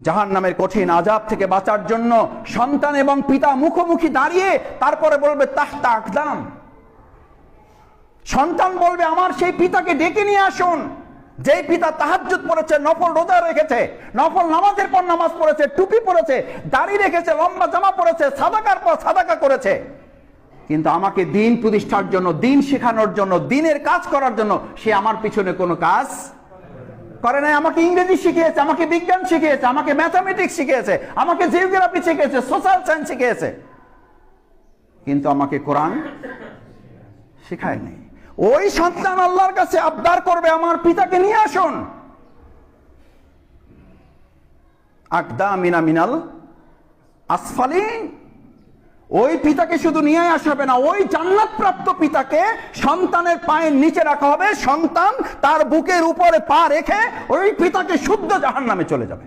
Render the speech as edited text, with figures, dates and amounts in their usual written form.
জাহান্নামের কঠিন আযাব থেকে বাঁচার জন্য সন্তান এবং পিতা মুখোমুখি দাঁড়িয়ে তারপরে বলবে তাহতা আকদাম। সন্তান বলবে আমার সেই পিতাকে ডেকে নিয়ে আসুন, যেই পিতা তাহাজ্জুদ পড়েছে, নফল রোজা রেখেছে, নফল নামাজের পর নামাজ পড়েছে, টুপি পড়েছে, দাড়ি রেখেছে, লম্বা জামা পড়েছে, সাদাকার পর সাদাকা করেছে, কিন্তু আমাকে দিন প্রতিষ্ঠার জন্য, দিন শেখানোর জন্য, দিনের কাজ করার জন্য সে আমার পিছনে কোনো কাজ করে নাই। আমাকে ইংরেজি শিখিয়েছে, আমাকে বিজ্ঞান শিখিয়েছে, আমাকে ম্যাথামেটিক্স শিখিয়েছে, আমাকে জিওগ্রাফি শিখিয়েছে, সোশ্যাল সায়েন্স শিখিয়েছে, কিন্তু আমাকে কোরআন শেখায় নাই। ওই সন্তান আল্লাহর কাছে আবদার করবে আমার পিতাকে নিয়ে আসুন। আকদামিনা মিনাল আসফালিন। ওই পিতাকে শুধু নিয়ে আসা হবে না, ওই জান্নাত প্রাপ্ত পিতাকে সন্তানের পায়ের নিচে রাখা হবে। সন্তান তার বুকের উপরে পা রেখে ওই পিতাকে শুদ্ধ জাহান্নামে চলে যাবে।